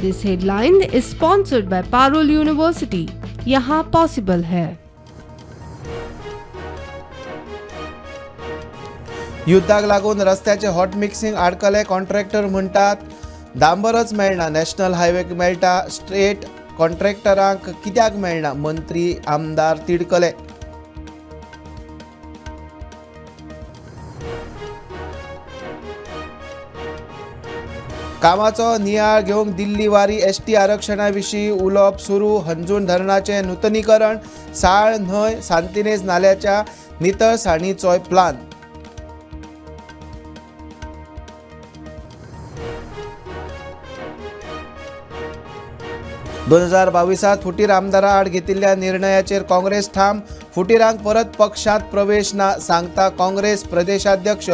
This headline is sponsored by Parul university. यहाँ possible है। युद्धाक लागून रस्त्याचे हॉट मिक्सिंग आडकले। कॉन्ट्रॅक्टर म्हणटात डांबरच मेळना, नॅशनल हायवे मेळटा, स्टेट कॉन्ट्रॅक्टरांक कित्याक मेळना? मंत्री आमदार तिडकले। कामाचो नियाळ घेवंक दिल्ली वारी। एसटी आरक्षणा विशीं उलोवप सुरू। हंजूण धरणाचें नूतनीकरण, साळ न्हंय, सांतिनेज नाल्याच्या नितळसाणीचोय प्लान। दोन 2022 फुटीर आमदारां आड घेतिल्ल्या निर्णयाचेर काँग्रेस ठाम। फुटीरांक परत पक्षांत प्रवेश ना, सांगता काँग्रेस प्रदेशाध्यक्ष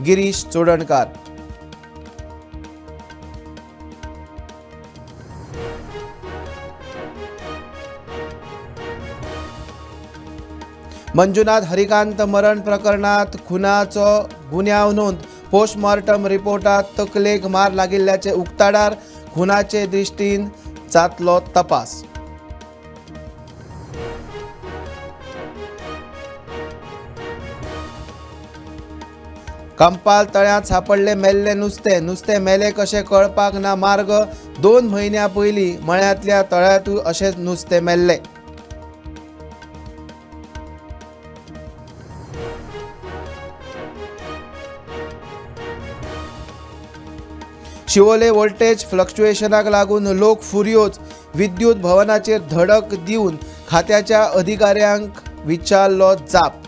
गिरीश चोडणकार। मंजुनाथ हरिकांत मरण प्रकरणात खुनाचो गुन्यांव नोंद। पोस्टमॉर्टम रिपोर्टात तकलेक मार लागिल्ल्याचे उक्ताडार। खुनाचे दृश्टीन जातलो तपास। कंपाल तळ्यांत सापडले मेल्ले नुस्तें मेले कशें कळपाक ना मार्ग। 2 म्हयन्यां पयलीं मळ्यांतल्या तळ्यांतूय अशेंच नुस्तें मेल्लें। शिवोले वोल्टेज फ्लक्च्युएशनाक लागून लोक फुर्योज। विद्युत भवनाचेर धडक दिवन खात्याच्या अधिकाऱ्यांक विचारलो जाप।